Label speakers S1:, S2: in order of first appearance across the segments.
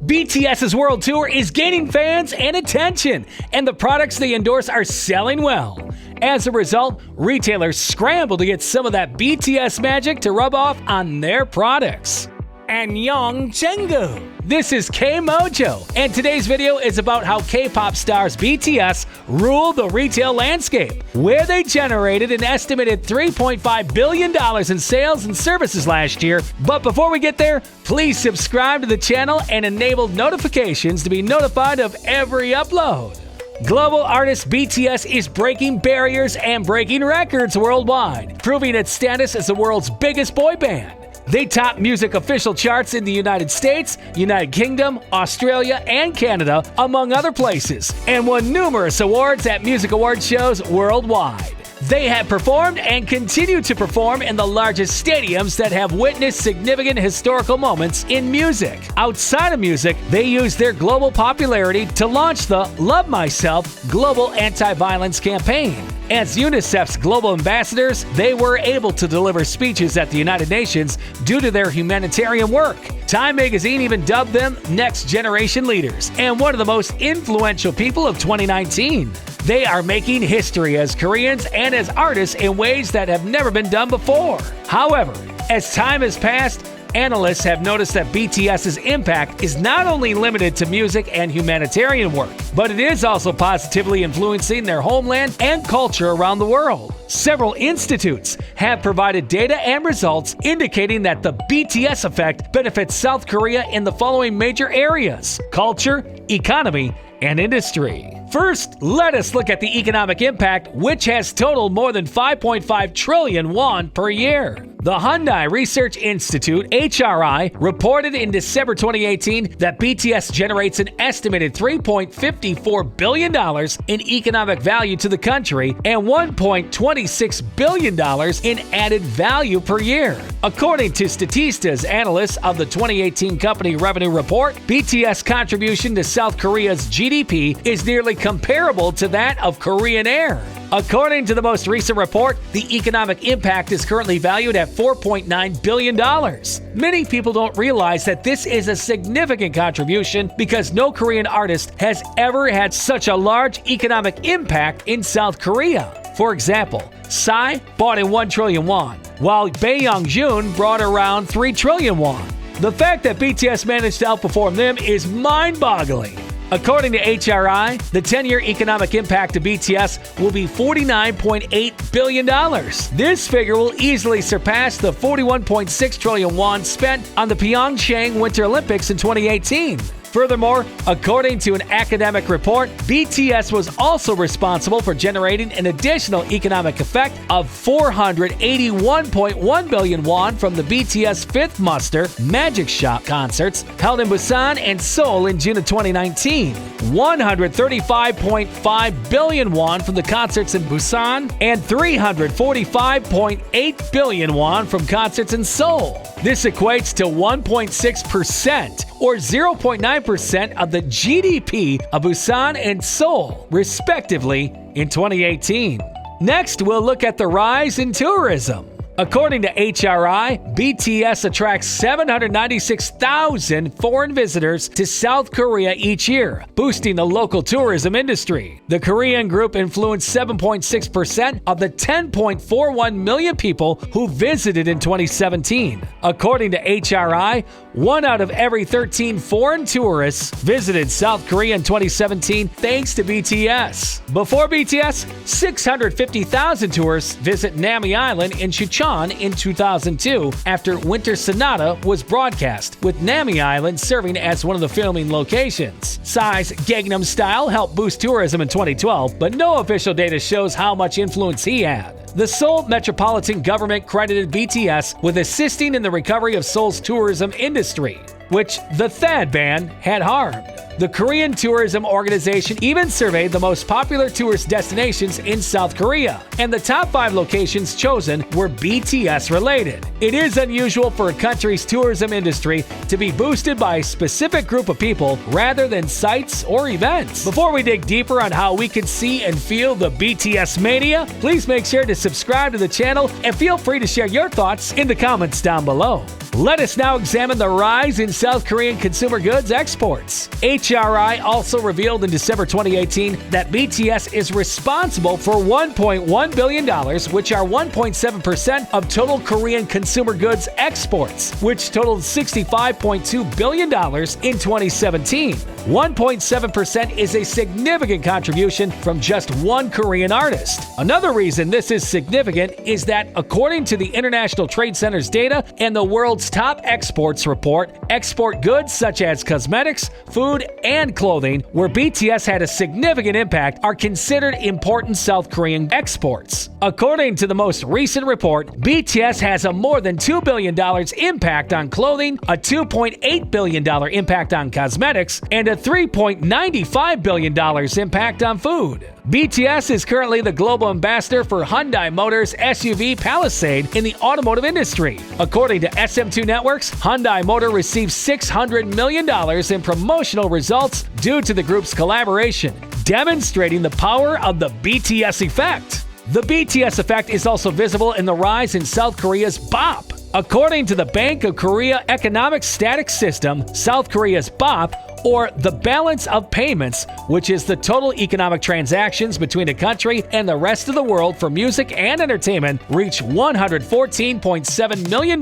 S1: BTS's world tour is gaining fans and attention, and the products they endorse are selling well. As a result, retailers scramble to get some of that BTS magic to rub off on their products. Annyeong Jenggu. This is K-Mojo, and today's video is about how K-pop stars BTS rule the retail landscape, where they generated an estimated $3.5 billion in sales and services last year. But before we get there, please subscribe to the channel and enable notifications to be notified of every upload. Global artist BTS is breaking barriers and breaking records worldwide, proving its status as the world's biggest boy band. They top music official charts in the United States, United Kingdom, Australia, and Canada, among other places, and won numerous awards at music award shows worldwide. They have performed and continue to perform in the largest stadiums that have witnessed significant historical moments in music. Outside of music, they use their global popularity to launch the Love Myself global anti-violence campaign. As UNICEF's global ambassadors, they were able to deliver speeches at the United Nations due to their humanitarian work. Time magazine even dubbed them next generation leaders and one of the most influential people of 2019. They are making history as Koreans and as artists in ways that have never been done before. However, as time has passed, analysts have noticed that BTS's impact is not only limited to music and humanitarian work, but it is also positively influencing their homeland and culture around the world. Several institutes have provided data and results indicating that the BTS effect benefits South Korea in the following major areas: culture, economy, and industry. First, let us look at the economic impact, which has totaled more than 5.5 trillion won per year. The Hyundai Research Institute, HRI, reported in December 2018 that BTS generates an estimated $3.54 billion in economic value to the country and $1.26 billion in added value per year. According to Statista's analysts of the 2018 company revenue report, BTS contribution to South Korea's GDP is nearly comparable to that of Korean Air. According to the most recent report, the economic impact is currently valued at $4.9 billion. Many people don't realize that this is a significant contribution because no Korean artist has ever had such a large economic impact in South Korea. For example, Psy bought in 1 trillion won, while Baekhyun brought around 3 trillion won. The fact that BTS managed to outperform them is mind-boggling. According to HRI, the 10-year economic impact to BTS will be $49.8 billion. This figure will easily surpass the 41.6 trillion won spent on the Pyeongchang Winter Olympics in 2018. Furthermore, according to an academic report, BTS was also responsible for generating an additional economic effect of 481.1 billion won from the BTS Fifth Muster Magic Shop concerts held in Busan and Seoul in June of 2019, 135.5 billion won from the concerts in Busan, and 345.8 billion won from concerts in Seoul. This equates to 1.6% or 0.9% of the GDP of Busan and Seoul, respectively, in 2018. Next, we'll look at the rise in tourism. According to HRI, BTS attracts 796,000 foreign visitors to South Korea each year, boosting the local tourism industry. The Korean group influenced 7.6% of the 10.41 million people who visited in 2017. According to HRI, 1 out of every 13 foreign tourists visited South Korea in 2017 thanks to BTS. Before BTS, 650,000 tourists visit Nami Island in Chucheon in 2002 after Winter Sonata was broadcast, with Nami Island serving as one of the filming locations. Psy's Gangnam Style helped boost tourism in 2012, but no official data shows how much influence he had. The Seoul Metropolitan Government credited BTS with assisting in the recovery of Seoul's tourism industry, which the THAAD ban had harmed. The Korean Tourism Organization even surveyed the most popular tourist destinations in South Korea, and the top 5 locations chosen were BTS related. It is unusual for a country's tourism industry to be boosted by a specific group of people rather than sites or events. Before we dig deeper on how we can see and feel the BTS Mania, please make sure to subscribe to the channel and feel free to share your thoughts in the comments down below. Let us now examine the rise in South Korean consumer goods exports. HRI also revealed in December 2018 that BTS is responsible for $1.1 billion, which are 1.7% of total Korean consumer goods exports, which totaled $65.2 billion in 2017. 1.7% is a significant contribution from just one Korean artist. Another reason this is significant is that, according to the International Trade Center's data and the world's top exports report, export goods such as cosmetics, food, and clothing, where BTS had a significant impact, are considered important South Korean exports. According to the most recent report, BTS has a more than $2 billion impact on clothing, a $2.8 billion impact on cosmetics, and a $3.95 billion impact on food. BTS is currently the global ambassador for Hyundai Motors' SUV Palisade in the automotive industry. According to SM2 Networks, Hyundai Motor received $600 million in promotional results due to the group's collaboration, demonstrating the power of the BTS effect. The BTS effect is also visible in the rise in South Korea's BOP. According to the Bank of Korea Economic Static System, South Korea's BOP, or the balance of payments, which is the total economic transactions between a country and the rest of the world for music and entertainment, reached $114.7 million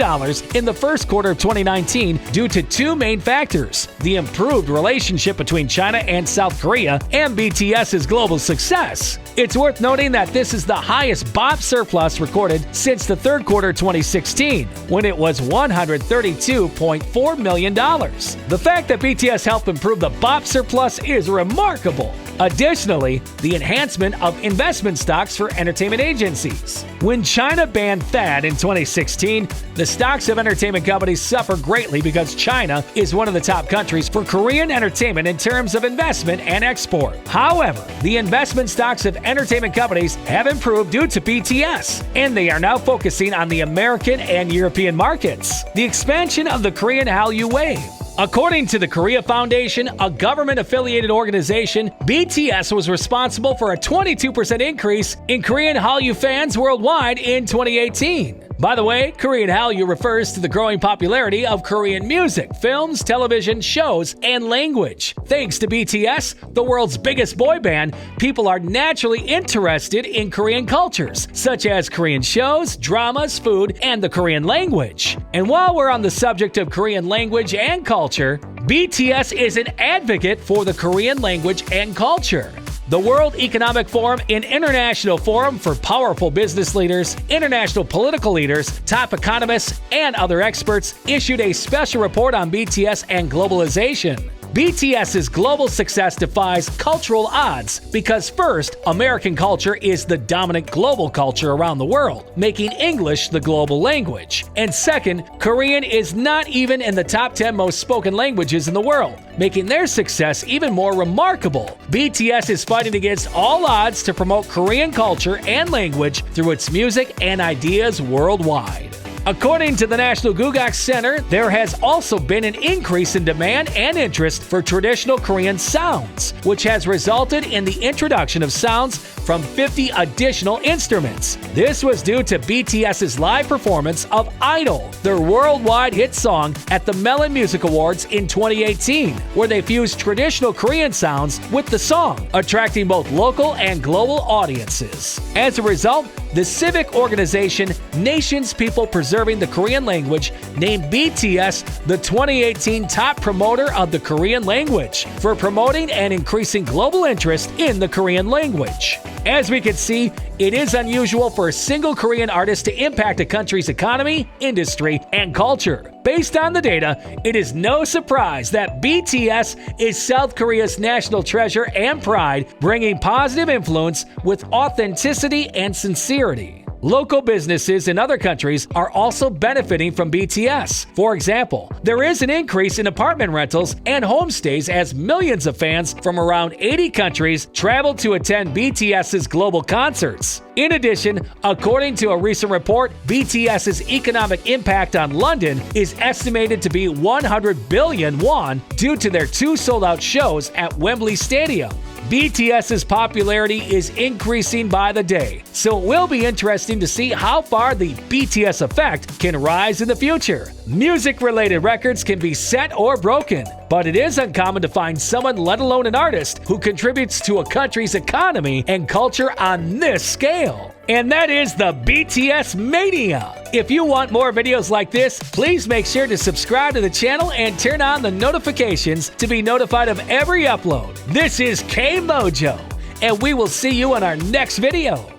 S1: in the first quarter of 2019 due to two main factors: the improved relationship between China and South Korea and BTS's global success. It's worth noting that this is the highest BOP surplus recorded since the third quarter 2016, when it was $132.4 million. The fact that BTS helped improve the BOP surplus is remarkable. Additionally, the enhancement of investment stocks for entertainment agencies. When China banned THAAD in 2016, the stocks of entertainment companies suffer greatly because China is one of the top countries for Korean entertainment in terms of investment and export. However, the investment stocks of entertainment companies have improved due to BTS, and they are now focusing on the American and European markets. The expansion of the Korean Hallyu wave. According to the Korea Foundation, a government-affiliated organization, BTS was responsible for a 22% increase in Korean Hallyu fans worldwide in 2018. By the way, Korean Hallyu refers to the growing popularity of Korean music, films, television, shows, and language. Thanks to BTS, the world's biggest boy band, people are naturally interested in Korean cultures, such as Korean shows, dramas, food, and the Korean language. And while we're on the subject of Korean language and culture, BTS is an advocate for the Korean language and culture. The World Economic Forum, an international forum for powerful business leaders, international political leaders, top economists, and other experts, issued a special report on BTS and globalization. BTS's global success defies cultural odds because, first, American culture is the dominant global culture around the world, making English the global language. And second, Korean is not even in the top 10 most spoken languages in the world, making their success even more remarkable. BTS is fighting against all odds to promote Korean culture and language through its music and ideas worldwide. According to the National Gugak Center, there has also been an increase in demand and interest for traditional Korean sounds, which has resulted in the introduction of sounds from 50 additional instruments. This was due to BTS's live performance of Idol, their worldwide hit song, at the Melon Music Awards in 2018, where they fused traditional Korean sounds with the song, attracting both local and global audiences. As a result, the civic organization Nations People Preserving the Korean Language named BTS the 2018 top promoter of the Korean language for promoting and increasing global interest in the Korean language. As we can see, it is unusual for a single Korean artist to impact a country's economy, industry, and culture. Based on the data, it is no surprise that BTS is South Korea's national treasure and pride, bringing positive influence with authenticity and sincerity. Local businesses in other countries are also benefiting from BTS. For example, there is an increase in apartment rentals and homestays as millions of fans from around 80 countries travel to attend BTS's global concerts. In addition, according to a recent report, BTS's economic impact on London is estimated to be 100 billion won due to their two sold-out shows at Wembley Stadium. BTS's popularity is increasing by the day, so it will be interesting to see how far the BTS effect can rise in the future. Music-related records can be set or broken, but it is uncommon to find someone, let alone an artist, who contributes to a country's economy and culture on this scale. And that is the BTS Mania. If you want more videos like this, please make sure to subscribe to the channel and turn on the notifications to be notified of every upload. This is K-Mojo, and we will see you in our next video.